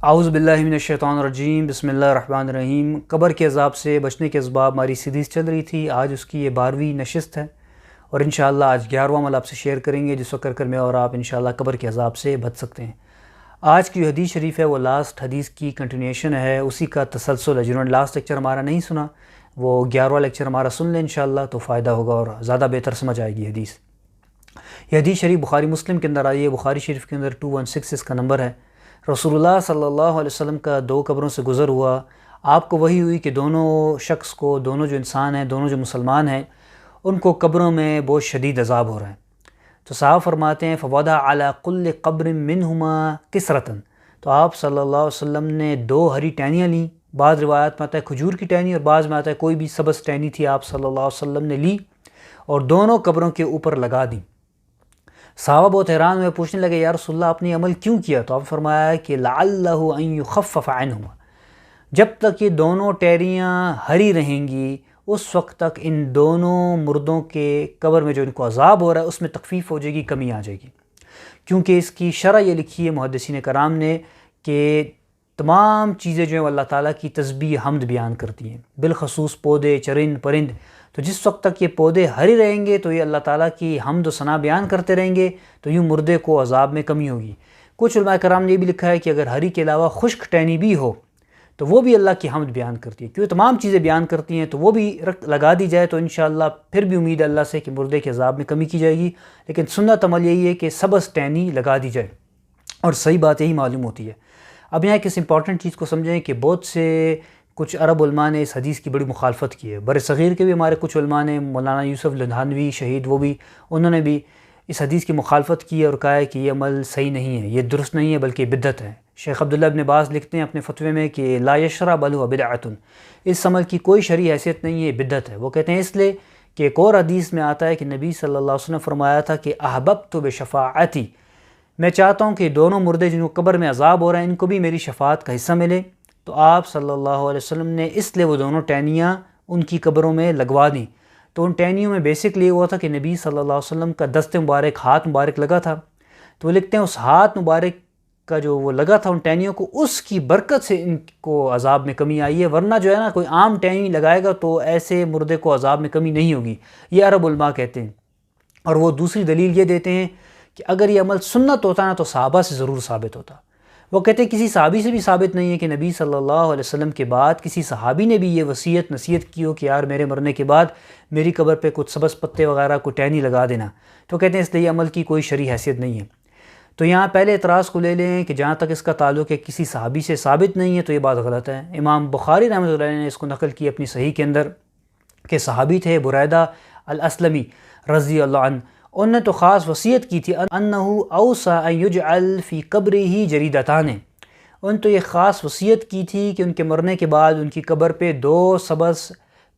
اعوذ باللہ من الشیطان الرجیم، بسم اللہ الرحمن الرحیم۔ قبر کے عذاب سے بچنے کے اسباب ہماری سیریز چل رہی تھی، آج اس کی یہ 12ویں نشست ہے اور انشاءاللہ آج 11واں عمل آپ سے شیئر کریں گے جس کو کر میں اور آپ انشاءاللہ قبر کے عذاب سے بچ سکتے ہیں۔ آج کی جو حدیث شریف ہے وہ لاسٹ حدیث کی کنٹینیوشن ہے، اسی کا تسلسل ہے۔ جنہوں نے لاسٹ لیکچر ہمارا نہیں سنا وہ 11واں لیکچر ہمارا سن لیں انشاءاللہ، تو فائدہ ہوگا اور زیادہ بہتر سمجھ آئے گی حدیث۔ یہ حدیث شریف بخاری مسلم کے اندر آئی ہے، بخاری شریف کے اندر 216 اس کا نمبر ہے۔ رسول اللہ صلی اللہ علیہ وسلم کا 2 قبروں سے گزر ہوا، آپ کو وحی ہوئی کہ دونوں شخص کو، دونوں جو انسان ہیں، دونوں جو مسلمان ہیں، ان کو قبروں میں بہت شدید عذاب ہو رہا ہے۔ تو صحابہ فرماتے ہیں فوضع علی کل قبر منہما کسرتن، تو آپ صلی اللہ علیہ وسلم نے 2 ہری ٹہنیاں لیں، بعض روایات میں آتا ہے کھجور کی ٹہنی اور بعض میں آتا ہے کوئی بھی سبز ٹہنی تھی، آپ صلی اللہ علیہ وسلم نے لی اور دونوں قبروں کے اوپر لگا دیں۔ صحابہ بہت حیران ہوئے، پوچھنے لگے یا رسول اللہ آپ نے عمل کیوں کیا؟ تو آپ فرمایا کہ لعلہ ان یخفف عنہما، جب تک یہ دونوں ٹہریاں ہری رہیں گی اس وقت تک ان دونوں مردوں کے قبر میں جو ان کو عذاب ہو رہا ہے اس میں تخفیف ہو جائے گی، کمی آ جائے گی۔ کیونکہ اس کی شرح یہ لکھی ہے محدثین کرام نے کہ تمام چیزیں جو ہیں اللہ تعالیٰ کی تسبیح حمد بیان کرتی ہیں، بالخصوص پودے، چرند، پرند۔ تو جس وقت تک یہ پودے ہری رہیں گے تو یہ اللہ تعالیٰ کی حمد و ثنا بیان کرتے رہیں گے، تو یوں مردے کو عذاب میں کمی ہوگی۔ کچھ علماء کرام نے یہ بھی لکھا ہے کہ اگر ہری کے علاوہ خشک ٹہنی بھی ہو تو وہ بھی اللہ کی حمد بیان کرتی ہے، کیونکہ تمام چیزیں بیان کرتی ہیں، تو وہ بھی لگا دی جائے تو انشاءاللہ پھر بھی امید ہے اللہ سے کہ مردے کے عذاب میں کمی کی جائے گی۔ لیکن سنت عمل یہی ہے کہ سبز ٹہنی لگا دی جائے اور صحیح بات یہی معلوم ہوتی ہے۔ اب یہاں کس امپورٹنٹ چیز کو سمجھیں کہ بہت سے کچھ عرب علماء نے اس حدیث کی بڑی مخالفت کی ہے، بر صغیر کے بھی ہمارے کچھ علماء نے، مولانا یوسف لدھانوی شہید، وہ بھی انہوں نے بھی اس حدیث کی مخالفت کی اور کہا ہے کہ یہ عمل صحیح نہیں ہے، یہ درست نہیں ہے بلکہ بدعت ہے۔ شیخ عبداللہ ابن باز لکھتے ہیں اپنے فتوے میں کہ لا یشرع بل هو بدعۃ، اس عمل کی کوئی شرعی حیثیت نہیں ہے، بدعت ہے۔ وہ کہتے ہیں اس لیے کہ ایک اور حدیث میں آتا ہے کہ نبی صلی اللہ علیہ وسلم نے فرمایا تھا کہ احببت بشفاعتی، میں چاہتا ہوں کہ دونوں مردے جن کو قبر میں عذاب ہو رہا ہے ان کو بھی میری شفاعت کا حصہ ملے۔ تو آپ صلی اللہ علیہ وسلم نے اس لیے وہ دونوں ٹہنیاں ان کی قبروں میں لگوا دیں۔ تو ان ٹہنیوں میں بیسکلی یہ ہوا تھا کہ نبی صلی اللہ علیہ وسلم کا دست مبارک، ہاتھ مبارک لگا تھا، تو وہ لکھتے ہیں اس ہاتھ مبارک کا جو وہ لگا تھا ان ٹہنیوں کو، اس کی برکت سے ان کو عذاب میں کمی آئی ہے، ورنہ جو ہے نا کوئی عام ٹہنی لگائے گا تو ایسے مردے کو عذاب میں کمی نہیں ہوگی، یہ عرب علماء کہتے ہیں۔ اور وہ دوسری دلیل یہ دیتے ہیں کہ اگر یہ عمل سنت ہوتا نا تو صحابہ سے ضرور ثابت ہوتا۔ وہ کہتے ہیں کسی صحابی سے بھی ثابت نہیں ہے کہ نبی صلی اللہ علیہ وسلم کے بعد کسی صحابی نے بھی یہ وصیت نصیحت کی ہو کہ یار میرے مرنے کے بعد میری قبر پہ کچھ سبز پتے وغیرہ کو ٹہنی لگا دینا۔ تو کہتے ہیں اس لیے عمل کی کوئی شرعی حیثیت نہیں ہے۔ تو یہاں پہلے اعتراض کو لے لیں کہ جہاں تک اس کا تعلق ہے کسی صحابی سے ثابت نہیں ہے تو یہ بات غلط ہے۔ امام بخاری رحمۃ اللہ علیہ نے اس کو نقل کی اپنی صحیح کے اندر کہ صحابی تھے بریدہ الاسلمی رضی اللہ عنہ، انہوں نے تو خاص وصیت کی تھی انہ اوصى ان یجعل فی قبرہ جریدتان، ان تو یہ خاص وصیت کی تھی کہ ان کے مرنے کے بعد ان کی قبر پہ 2 سبز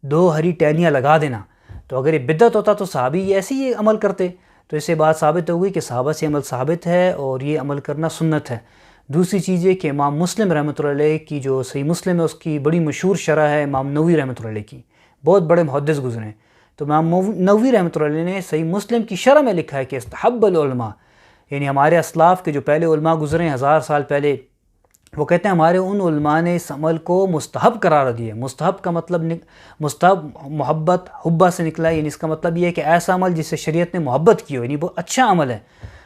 2 ہری ٹہنیاں لگا دینا۔ تو اگر یہ بدعت ہوتا تو صحابی ایسے ہی عمل کرتے، تو اس سے بات ثابت ہو گئی کہ صحابہ سے عمل ثابت ہے اور یہ عمل کرنا سنت ہے۔ دوسری چیز یہ کہ امام مسلم رحمۃ اللہ علیہ کی جو صحیح مسلم ہے اس کی بڑی مشہور شرح ہے امام نووی رحمۃ اللہ علیہ کی، بہت بڑے محدث گزرے ہیں۔ تو امام نووی رحمۃ اللہ علیہ نے صحیح مسلم کی شرح میں لکھا ہے کہ استحب العلماء، یعنی ہمارے اسلاف کے جو پہلے علماء گزرے ہیں 1000 سال پہلے، وہ کہتے ہیں ہمارے ان علماء نے اس عمل کو مستحب قرار دیا۔ مستحب کا مطلب مستحب محبت حبہ سے نکلا ہے، یعنی اس کا مطلب یہ ہے کہ ایسا عمل جس سے شریعت نے محبت کی ہو، یعنی وہ اچھا عمل ہے۔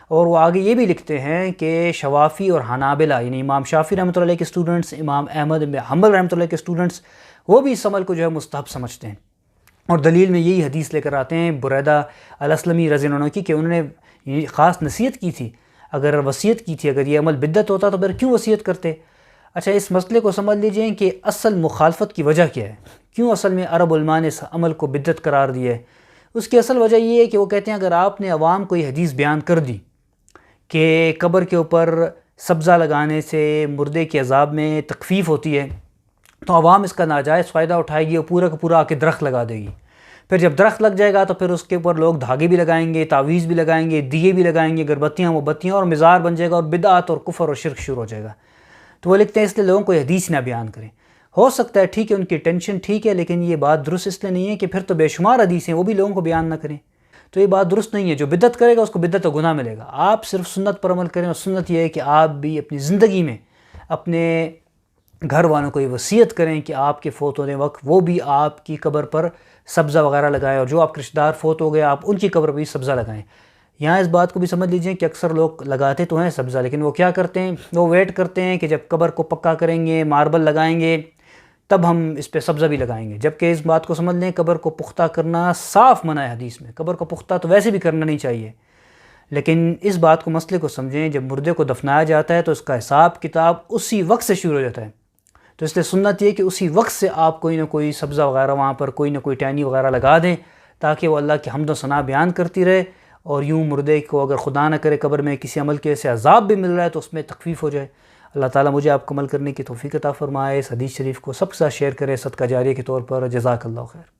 اور وہ آگے یہ بھی لکھتے ہیں کہ شوافی اور حنابلہ، یعنی امام شافعی رحمۃ اللہ علیہ کے اسٹوڈنٹس، امام احمد بن حنبل رحمۃ اللہ کے اسٹوڈنٹس، وہ بھی اس عمل کو جو ہے مستحب سمجھتے ہیں۔ اور دلیل میں یہی حدیث لے کر آتے ہیں بریدہ الاسلمی رضی اللہ عنہ کی کہ انہوں نے خاص نصیحت کی تھی، اگر وصیت کی تھی، اگر یہ عمل بدعت ہوتا تو پھر کیوں وصیت کرتے؟ اچھا اس مسئلے کو سمجھ لیجئے کہ اصل مخالفت کی وجہ کیا ہے، کیوں اصل میں عرب علماء نے اس عمل کو بدعت قرار دیا ہے۔ اس کی اصل وجہ یہ ہے کہ وہ کہتے ہیں اگر آپ نے عوام کو یہ حدیث بیان کر دی کہ قبر کے اوپر سبزہ لگانے سے مردے کے عذاب میں تخفیف ہوتی ہے، تو عوام اس کا ناجائز فائدہ اٹھائے گی اور پورا کا پورا آ کے درخت لگا دے گی۔ پھر جب درخت لگ جائے گا تو پھر اس کے اوپر لوگ دھاگے بھی لگائیں گے، تعویذ بھی لگائیں گے، دیے بھی لگائیں گے، اگربتیاں وہ بتیاں، اور مزار بن جائے گا اور بدعت اور کفر اور شرک شروع ہو جائے گا۔ تو وہ لکھتے ہیں اس لیے لوگوں کو یہ حدیث نہ بیان کریں۔ ہو سکتا ہے ٹھیک ہے ان کی ٹینشن ٹھیک ہے، لیکن یہ بات درست اس لیے نہیں ہے کہ پھر تو بے شمار حدیث ہیں وہ بھی لوگوں کو بیان نہ کریں۔ تو یہ بات درست نہیں ہے، جو بدعت کرے گا اس کو بدعت و گناہ ملے گا۔ آپ صرف سنت پر عمل کریں، اور سنت یہ ہے کہ آپ بھی اپنی زندگی میں اپنے گھر والوں کو یہ وصیت کریں کہ آپ کے فوت ہونے وقت وہ بھی آپ کی قبر پر سبزہ وغیرہ لگائیں، اور جو آپ کے رشتہ دار فوت ہو گئے آپ ان کی قبر پر بھی سبزہ لگائیں۔ یہاں اس بات کو بھی سمجھ لیجئے کہ اکثر لوگ لگاتے تو ہیں سبزہ، لیکن وہ کیا کرتے ہیں، وہ ویٹ کرتے ہیں کہ جب قبر کو پکا کریں گے، ماربل لگائیں گے، تب ہم اس پہ سبزہ بھی لگائیں گے، جبکہ اس بات کو سمجھ لیں قبر کو پختہ کرنا صاف منع ہے حدیث میں۔ قبر کو پختہ تو ویسے بھی کرنا نہیں چاہیے، لیکن اس بات کو، مسئلے کو سمجھیں، جب مردے کو دفنایا جاتا ہے تو اس کا حساب کتاب اسی وقت سے شروع ہو جاتا ہے، تو اس لیے سنت یہ کہ اسی وقت سے آپ کوئی نہ کوئی سبزہ وغیرہ وہاں پر کوئی نہ کوئی ٹہنی وغیرہ لگا دیں، تاکہ وہ اللہ کی حمد و ثنا بیان کرتی رہے، اور یوں مردے کو اگر خدا نہ کرے قبر میں کسی عمل کے سے عذاب بھی مل رہا ہے تو اس میں تخفیف ہو جائے۔ اللہ تعالیٰ مجھے آپ کو عمل کرنے کی توفیق عطا فرمائے۔ اس حدیث شریف کو سب کے ساتھ شیئر کرے صدقہ جاریہ کے طور پر۔ جزاک اللہ خیر۔